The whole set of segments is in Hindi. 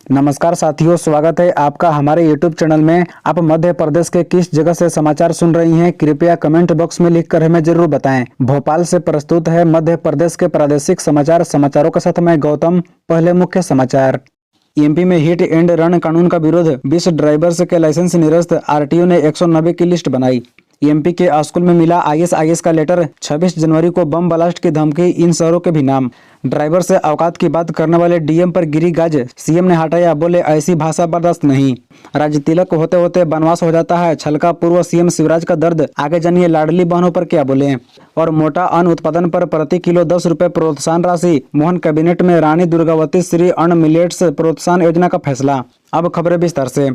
नमस्कार साथियों, स्वागत है आपका हमारे YouTube चैनल में। आप मध्य प्रदेश के किस जगह से समाचार सुन रही हैं, कृपया कमेंट बॉक्स में लिखकर हमें जरूर बताएं। भोपाल से प्रस्तुत है मध्य प्रदेश के प्रादेशिक समाचारों के साथ मैं गौतम। पहले मुख्य समाचार। एमपी में हिट एंड रन कानून का विरोध, 20 ड्राइवर्स के लाइसेंस निरस्त, आरटीओ ने 190 की लिस्ट बनाई। एमपी के स्कूल में मिला आईएसआईएस का लेटर, 26 जनवरी को बम ब्लास्ट की धमकी, इन शहरों के भी नाम। ड्राइवर से औकात की बात करने वाले डीएम पर गिरी गाज, सीएम ने हटाया, बोले ऐसी भाषा बर्दाश्त नहीं। राज्य तिलक होते होते बनवास हो जाता है, छलका पूर्व सीएम शिवराज का दर्द, आगे जानिए लाडली बहनों पर क्या बोले। और मोटा अन्न उत्पादन पर प्रति किलो 10 रुपए प्रोत्साहन राशि, मोहन कैबिनेट में रानी दुर्गावती श्री अन्न मिलेट्स प्रोत्साहन योजना का फैसला। अब खबरें विस्तार से।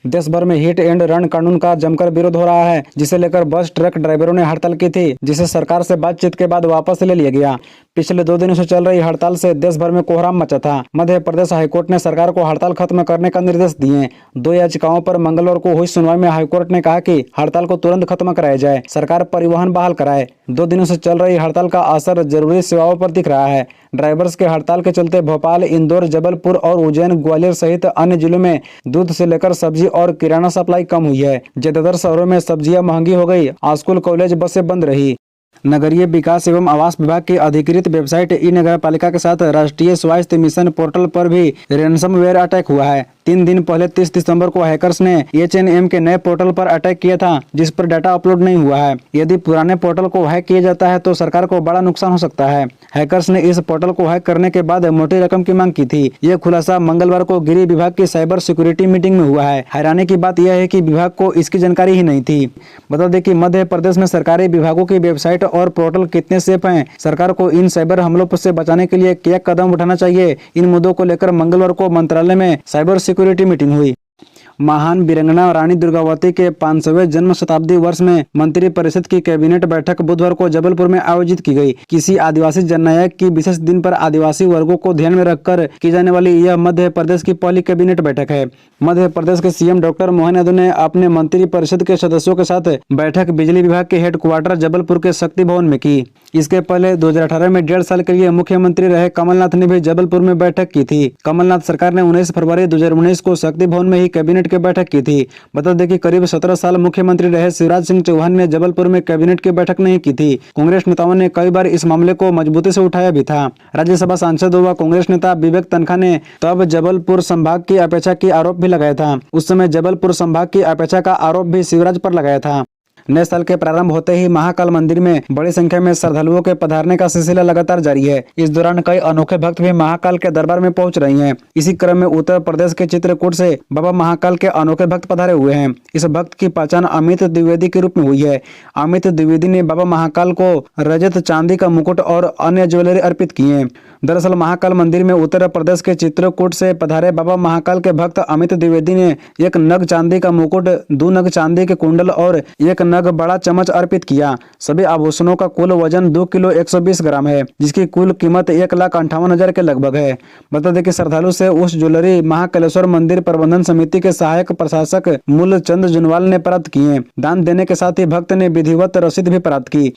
देश भर में हिट एंड रन कानून का जमकर विरोध हो रहा है, जिसे लेकर बस ट्रक ड्राइवरों ने हड़ताल की थी, जिसे सरकार से बातचीत के बाद वापस ले लिया गया। पिछले 2 दिनों से चल रही हड़ताल से देश भर में कोहराम मचा था। मध्य प्रदेश हाईकोर्ट ने सरकार को हड़ताल खत्म करने का निर्देश दिए। 2 याचिकाओं पर मंगलवार को हुई सुनवाई में हाईकोर्ट ने कहा कि हड़ताल को तुरंत खत्म कराया जाए, सरकार परिवहन बहाल कराए। 2 दिनों से चल रही हड़ताल का असर जरूरी सेवाओं पर दिख रहा है। ड्राइवर्स के हड़ताल के चलते भोपाल, इंदौर, जबलपुर और उज्जैन, ग्वालियर सहित अन्य जिलों में दूध से लेकर सब्जी और किराना सप्लाई कम हुई है। ज्यादातर शहरों में सब्जियां महंगी हो गई, स्कूल, कॉलेज, बसें बंद रही। नगरीय विकास एवं आवास विभाग की अधिकृत वेबसाइट ई नगर पालिका के साथ राष्ट्रीय स्वास्थ्य मिशन पोर्टल पर भी रैनसमवेयर अटैक हुआ है। 3 दिन पहले 30 दिसंबर को हैकर्स ने एचएनएम के नए पोर्टल पर अटैक किया था, जिस पर डाटा अपलोड नहीं हुआ है। यदि पुराने पोर्टल को हैक किया जाता है तो सरकार को बड़ा नुकसान हो सकता है। हैकर्स ने इस पोर्टल को हैक करने के बाद मोटी रकम की मांग की थी। यह खुलासा मंगलवार को गृह विभाग की साइबर सिक्योरिटी मीटिंग में हुआ है। हैरानी की बात यह है कि विभाग को इसकी जानकारी ही नहीं थी। बता दें कि मध्य प्रदेश में सरकारी विभागों की वेबसाइट और पोर्टल कितने सेफ हैं, सरकार को इन साइबर हमलों से बचाने के लिए क्या कदम उठाना चाहिए, इन मुद्दों को लेकर मंगलवार को मंत्रालय में साइबर सिक्योरिटी मीटिंग हुई। महान वीरांगना रानी दुर्गावती के 500वें जन्म शताब्दी वर्ष में मंत्री परिषद की कैबिनेट बैठक बुधवार को जबलपुर में आयोजित की गई। किसी आदिवासी जननायक की विशेष दिन पर आदिवासी वर्गों को ध्यान में रखकर की जाने वाली यह मध्य प्रदेश की पहली कैबिनेट बैठक है। मध्य प्रदेश के सीएम डॉक्टर मोहन यादव ने अपने मंत्री परिषद के सदस्यों के साथ बैठक बिजली विभाग के हेडक्वार्टर जबलपुर के शक्ति भवन में की। इसके पहले 2018 में 1.5 साल के लिए मुख्यमंत्री रहे कमलनाथ ने भी जबलपुर में बैठक की थी। कमलनाथ सरकार ने 19 फरवरी 2019 को शक्ति भवन में ही कैबिनेट की बैठक की थी। बता दें कि करीब 17 साल मुख्यमंत्री रहे शिवराज सिंह चौहान ने जबलपुर में कैबिनेट की बैठक नहीं की थी। कांग्रेस नेताओं ने कई बार इस मामले को मजबूती से उठाया भी था। राज्यसभा सांसद व कांग्रेस नेता विवेक तन्खा ने तब जबलपुर संभाग की अपेक्षा की आरोप भी लगाया था। उस समय जबलपुर संभाग की अपेक्षा का आरोप भी शिवराज पर लगाया था। नए साल के प्रारंभ होते ही महाकाल मंदिर में बड़ी संख्या में श्रद्धालुओं के पधारने का सिलसिला लगातार जारी है। इस दौरान कई अनोखे भक्त भी महाकाल के दरबार में पहुंच रही हैं। इसी क्रम में उत्तर प्रदेश के चित्रकूट से बाबा महाकाल के अनोखे भक्त पधारे हुए हैं। इस भक्त की पहचान अमित द्विवेदी के रूप में हुई है। अमित द्विवेदी ने बाबा महाकाल को रजत, चांदी का मुकुट और अन्य ज्वेलरी अर्पित की है। दरअसल महाकाल मंदिर में उत्तर प्रदेश के चित्रकूट से पधारे बाबा महाकाल के भक्त अमित द्विवेदी ने 1 नग चांदी का मुकुट, 2 नग चांदी के कुंडल और 1 नग बड़ा चम्मच अर्पित किया। सभी आभूषणों का कुल वजन 2 किलो 120 ग्राम है, जिसकी कुल कीमत 1,58,000 के लगभग है। बता दें कि श्रद्धालु से उस ज्वेलरी महाकालेश्वर मंदिर प्रबंधन समिति के सहायक प्रशासक मूलचंद जुनवाल ने प्राप्त किए। दान देने के साथ ही भक्त ने विधिवत रसीद भी प्राप्त की।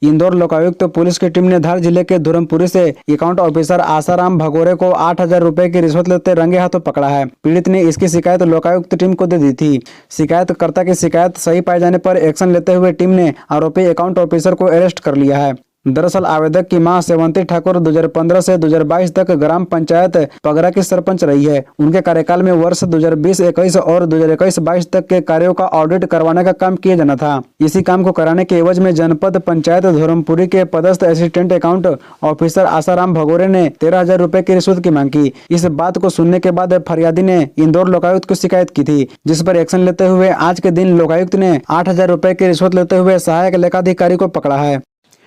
इंदौर लोकायुक्त पुलिस की टीम ने धार जिले के धर्मपुरी से अकाउंट ऑफिसर आसाराम भगोरे को 8,000 रुपए की रिश्वत लेते रंगे हाथों पकड़ा है। पीड़ित ने इसकी शिकायत लोकायुक्त टीम को दे दी थी। शिकायतकर्ता की शिकायत सही पाए जाने पर एक्शन लेते हुए टीम ने आरोपी अकाउंट ऑफिसर को अरेस्ट कर लिया है। दरअसल आवेदक की मां सेवंती ठाकुर 2015 से 2022 तक ग्राम पंचायत पगरा की सरपंच रही है। उनके कार्यकाल में वर्ष 2020-21 और 2021-22 तक के कार्यों का ऑडिट करवाने का काम किया जाना था। इसी काम को कराने के एवज में जनपद पंचायत धर्मपुरी के पदस्थ असिस्टेंट अकाउंट ऑफिसर आसाराम भगोरे ने 13,000 रुपए की रिश्वत की मांग की। इस बात को सुनने के बाद फरियादी ने इंदौर लोकायुक्त को शिकायत की थी, जिस पर एक्शन लेते हुए आज के दिन लोकायुक्त ने 8,000 रुपए की रिश्वत लेते हुए सहायक लेखाधिकारी को पकड़ा है।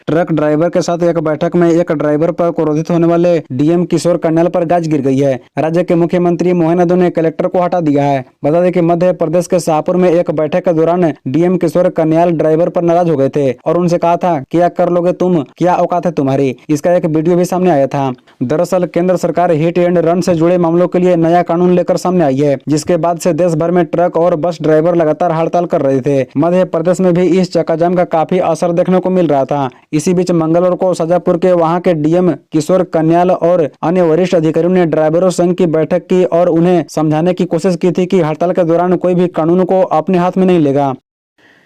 ट्रक ड्राइवर के साथ एक बैठक में एक ड्राइवर पर क्रोधित होने वाले डीएम किशोर कन्याल पर गाज गिर गई है। राज्य के मुख्यमंत्री मोहन यादव ने कलेक्टर को हटा दिया है। बता दें कि मध्य प्रदेश के शाहपुर में एक बैठक के दौरान डीएम किशोर कन्याल ड्राइवर पर नाराज हो गए थे और उनसे कहा था, क्या कर लोगे तुम, क्या औकात है तुम्हारी। इसका एक वीडियो भी सामने आया था। दरअसल केंद्र सरकार हिट एंड रन से जुड़े मामलों के लिए नया कानून लेकर सामने आई है, जिसके बाद से देश भर में ट्रक और बस ड्राइवर लगातार हड़ताल कर रहे थे। मध्य प्रदेश में भी इस चक्काजाम का काफी असर देखने को मिल रहा था। इसी बीच मंगलवार को शाजापुर के वहां के डीएम किशोर कन्याल और अन्य वरिष्ठ अधिकारियों ने ड्राइवरों संघ की बैठक की और उन्हें समझाने की कोशिश की थी कि हड़ताल के दौरान कोई भी कानून को अपने हाथ में नहीं लेगा।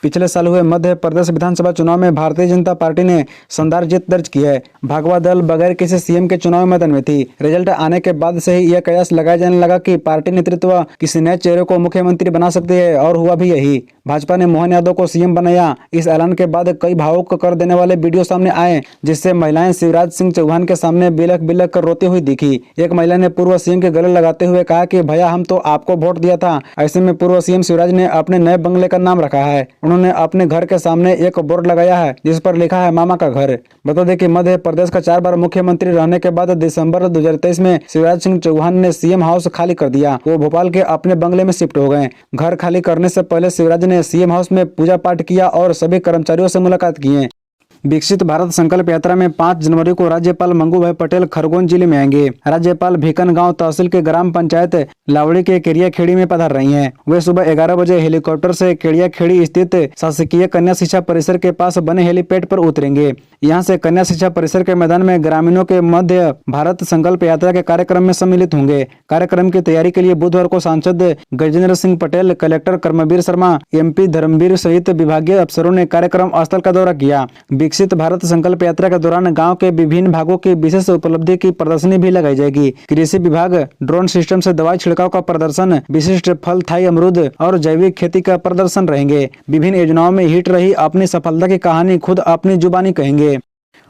पिछले साल हुए मध्य प्रदेश विधानसभा चुनाव में भारतीय जनता पार्टी ने शानदार जीत दर्ज की है। भगवा दल बगैर किसी सीएम के चुनाव मैदान में थी। रिजल्ट आने के बाद से ही यह कयास लगाया जाने लगा कि पार्टी नेतृत्व किसी नए चेहरे को मुख्यमंत्री बना सकती है और हुआ भी यही। भाजपा ने मोहन यादव को सीएम बनाया। इस ऐलान के बाद कई भावुक कर देने वाले वीडियो सामने आए, जिससे महिलाएं शिवराज सिंह चौहान के सामने बिलख बिलख कर रोती हुई दिखी। एक महिला ने पूर्व सीएम के गले लगाते हुए कहा कि भैया हम तो आपको वोट दिया था। ऐसे में पूर्व सीएम शिवराज ने अपने नए बंगले का नाम रखा है। उन्होंने अपने घर के सामने एक बोर्ड लगाया है जिस पर लिखा है मामा का घर। बता दें कि मध्य प्रदेश का 4 बार मुख्यमंत्री रहने के बाद दिसंबर 2023 में शिवराज सिंह चौहान ने सीएम हाउस खाली कर दिया। वो भोपाल के अपने बंगले में शिफ्ट हो गए। घर खाली करने से पहले शिवराज ने सीएम हाउस में पूजा पाठ किया और सभी कर्मचारियों से मुलाकात की। विकसित भारत संकल्प यात्रा में 5 जनवरी को राज्यपाल मंगूभाई पटेल खरगोन जिले में आएंगे। राज्यपाल भीकन गांव तहसील के ग्राम पंचायत लावड़ी के केड़िया खेड़ी में पधार रही हैं। वे सुबह 11 बजे हेलीकॉप्टर से केड़िया खेड़ी स्थित शासकीय कन्या शिक्षा परिसर के पास बने हेलीपैड पर उतरेंगे। यहां से कन्या शिक्षा परिसर के मैदान में ग्रामीणों के मध्य भारत संकल्प यात्रा के कार्यक्रम में सम्मिलित होंगे। कार्यक्रम की तैयारी के लिए बुधवार को सांसद गजेंद्र सिंह पटेल, कलेक्टर कर्मवीर शर्मा, एमपी धर्मवीर सहित विभागीय अफसरों ने कार्यक्रम स्थल का दौरा किया। विकसित भारत संकल्प यात्रा के दौरान गांव के विभिन्न भागों की विशेष उपलब्धि की प्रदर्शनी भी लगाई जाएगी। कृषि विभाग ड्रोन सिस्टम से दवाई छिड़काव का प्रदर्शन, विशिष्ट फल थाई अमरूद और जैविक खेती का प्रदर्शन रहेंगे। विभिन्न योजनाओं में हिट रही अपनी सफलता की कहानी खुद अपनी जुबानी कहेंगे।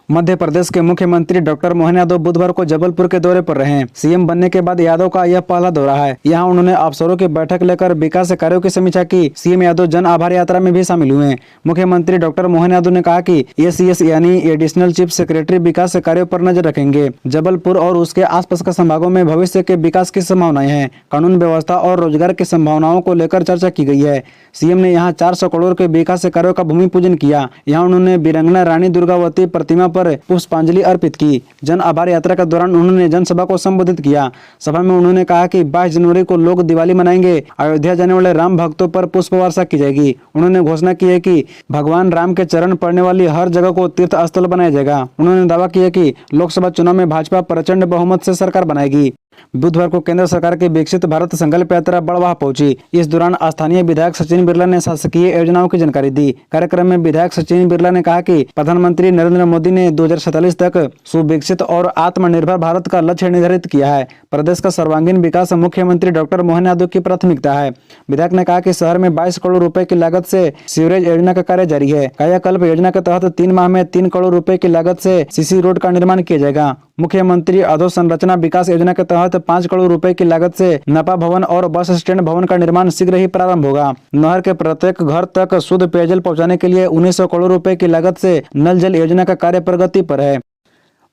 मध्य प्रदेश के मुख्यमंत्री डॉक्टर मोहन यादव बुधवार को जबलपुर के दौरे पर रहे। सीएम बनने के बाद यादव का यह पहला दौरा है। यहां उन्होंने अफसरों की बैठक लेकर विकास कार्यों की समीक्षा की। सीएम यादव जन आभार यात्रा में भी शामिल हुए। मुख्यमंत्री डॉक्टर मोहन यादव ने कहा कि एसीएस यानी एडिशनल चीफ सेक्रेटरी विकास कार्यों पर नजर रखेंगे। जबलपुर और उसके आसपास के संभागों में भविष्य के विकास की संभावनाएं हैं। कानून व्यवस्था और रोजगार की संभावनाओं को लेकर चर्चा की गई है। सीएम ने यहाँ 400 करोड़ के विकास कार्यों का भूमि पूजन किया। यहाँ उन्होंने वीरांगना रानी दुर्गावती प्रतिमा पर पुष्पांजलि अर्पित की। जन आभार यात्रा के दौरान उन्होंने जनसभा को संबोधित किया। सभा में उन्होंने कहा कि 22 जनवरी को लोग दिवाली मनाएंगे। अयोध्या जाने वाले राम भक्तों पर पुष्प वर्षा की जाएगी। उन्होंने घोषणा की है कि भगवान राम के चरण पड़ने वाली हर जगह को तीर्थ स्थल बनाया जाएगा। उन्होंने दावा किया कि लोकसभा चुनाव में भाजपा प्रचंड बहुमत से सरकार बनाएगी। बुधवार को केंद्र सरकार की विकसित भारत संकल्प यात्रा बड़वाह पहुंची। इस दौरान स्थानीय विधायक सचिन बिरला ने शासकीय योजनाओं की जानकारी दी। कार्यक्रम में विधायक सचिन बिरला ने कहा कि प्रधानमंत्री नरेंद्र मोदी ने 2047 तक सुविकसित और आत्मनिर्भर भारत का लक्ष्य निर्धारित किया है। प्रदेश का सर्वांगीण विकास मुख्यमंत्री डॉक्टर मोहन यादव की प्राथमिकता है। विधायक ने कहा कि शहर में 22 करोड़ रुपए की लागत से सीवरेज योजना का कार्य जारी है। कायाकल्प योजना के तहत 3 माह में 3 करोड़ रुपए की लागत से सीसी रोड का निर्माण किया जाएगा। मुख्यमंत्री अधोसंरचना विकास योजना के तहत 5 करोड़ रुपए की लागत से नपा भवन और बस स्टैंड भवन का निर्माण शीघ्र ही प्रारंभ होगा। नहर के प्रत्येक घर तक शुद्ध पेयजल पहुंचाने के लिए 1900 करोड़ रुपए की लागत से नल जल योजना का कार्य प्रगति पर है।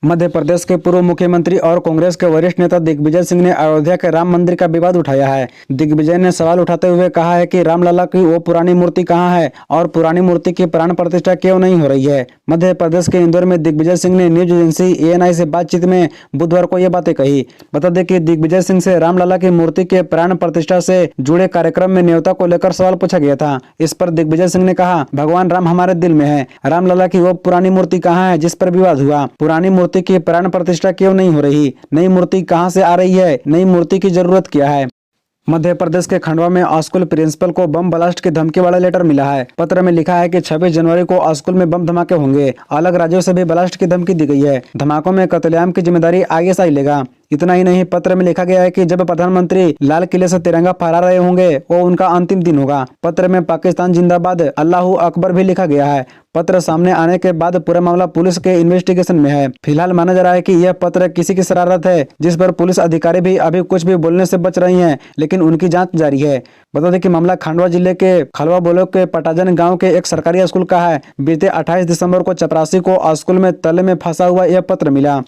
मध्य प्रदेश के पूर्व मुख्यमंत्री और कांग्रेस के वरिष्ठ नेता दिग्विजय सिंह ने अयोध्या के राम मंदिर का विवाद उठाया है। दिग्विजय ने सवाल उठाते हुए कहा है कि रामलला की वो पुरानी मूर्ति कहाँ है और पुरानी मूर्ति की प्राण प्रतिष्ठा क्यों नहीं हो रही है। मध्य प्रदेश के इंदौर में दिग्विजय सिंह ने न्यूज एजेंसी ANI से बातचीत में बुधवार को ये बातें कही। बता दें कि दिग्विजय सिंह से रामलला की मूर्ति के प्राण प्रतिष्ठा से जुड़े कार्यक्रम में न्योता को लेकर सवाल पूछा गया था। इस पर दिग्विजय सिंह ने कहा, भगवान राम हमारे दिल में है। रामलला की वो पुरानी मूर्ति कहाँ है जिस पर विवाद हुआ। पुरानी मूर्ति की प्राण प्रतिष्ठा क्यों नहीं हो रही। नई मूर्ति कहां से आ रही है। नई मूर्ति की जरूरत क्या है। मध्य प्रदेश के खंडवा में स्कूल प्रिंसिपल को बम ब्लास्ट की धमकी वाला लेटर मिला है। पत्र में लिखा है कि 26 जनवरी को स्कूल में बम धमाके होंगे। अलग राज्यों से भी ब्लास्ट की धमकी दी गई है। धमाकों में कत्लेआम की जिम्मेदारी ISI लेगा। इतना ही नहीं, पत्र में लिखा गया है कि जब प्रधानमंत्री लाल किले से तिरंगा फहरा रहे होंगे वो उनका अंतिम दिन होगा। पत्र में पाकिस्तान जिंदाबाद, अल्लाहू अकबर भी लिखा गया है। पत्र सामने आने के बाद पूरा मामला पुलिस के इन्वेस्टिगेशन में है। फिलहाल माना जा रहा है कि यह पत्र किसी की शरारत है, जिस पर पुलिस अधिकारी भी अभी कुछ भी बोलने से बच रही हैं, लेकिन उनकी जांच जारी है। बता दें कि मामला खंडवा जिले के खलवा ब्लॉक के पटाजन गांव के एक सरकारी स्कूल का है। बीते 28 दिसंबर को चपरासी को स्कूल में तले में फंसा हुआ यह पत्र मिला।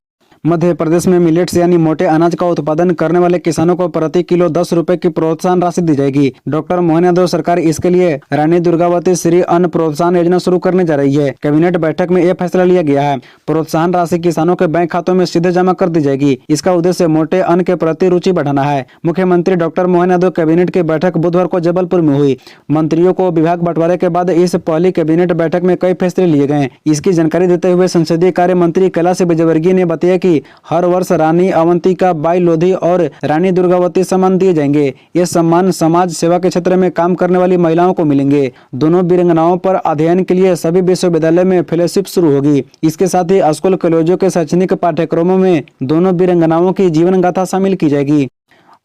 मध्य प्रदेश में मिलेट्स यानी मोटे अनाज का उत्पादन करने वाले किसानों को प्रति किलो 10 रुपए की प्रोत्साहन राशि दी जाएगी। डॉक्टर मोहन यादव सरकार इसके लिए रानी दुर्गावती श्री अन्न प्रोत्साहन योजना शुरू करने जा रही है। कैबिनेट बैठक में यह फैसला लिया गया है। प्रोत्साहन राशि किसानों के बैंक खातों में सीधे जमा कर दी जाएगी। इसका उद्देश्य मोटे अन्न के प्रति रुचि बढ़ाना है। मुख्यमंत्री डॉक्टर मोहन यादव कैबिनेट की बैठक बुधवार को जबलपुर में हुई। मंत्रियों को विभाग बंटवारे के बाद इस पहली कैबिनेट बैठक में कई फैसले लिए गए। इसकी जानकारी देते हुए संसदीय कार्य मंत्री कैलाश विजयवर्गीय ने बताया कि हर वर्ष रानी अवंतिका बाई लोधी और रानी दुर्गावती सम्मान दिए जाएंगे। ये सम्मान समाज सेवा के क्षेत्र में काम करने वाली महिलाओं को मिलेंगे। दोनों वीरांगनाओं पर अध्ययन के लिए सभी विश्वविद्यालय में फेलोशिप शुरू होगी। इसके साथ ही स्कूल कॉलेजों के शैक्षणिक पाठ्यक्रमों में दोनों वीरांगनाओं की जीवन गाथा शामिल की जाएगी।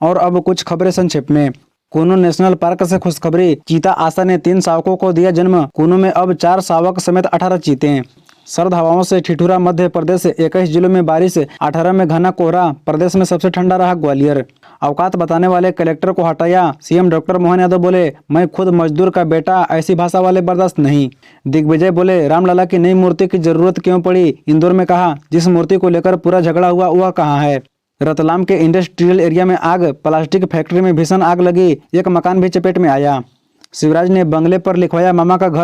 और अब कुछ खबरें संक्षेप में। कूनो नेशनल पार्क से खुशखबरी, चीता आशा ने 3 शावकों को दिया जन्म। कूनो में अब 4 शावक समेत 18 चीते हैं। सर्द हवाओं से ठिठुरा मध्य प्रदेश, 21 जिलों में बारिश, 18 में घना कोहरा। प्रदेश में सबसे ठंडा रहा ग्वालियर। औकात बताने वाले कलेक्टर को हटाया। सीएम डॉक्टर मोहन यादव बोले, मैं खुद मजदूर का बेटा, ऐसी भाषा वाले बर्दाश्त नहीं। दिग्विजय बोले, रामलला की नई मूर्ति की जरूरत क्यों पड़ी। इंदौर में कहा, जिस मूर्ति को लेकर पूरा झगड़ा हुआ वह कहाँ है। रतलाम के इंडस्ट्रियल एरिया में आग, प्लास्टिक फैक्ट्री में भीषण आग लगी, एक मकान भी चपेट में आया। शिवराज ने बंगले पर लिखवाया मामा का घर।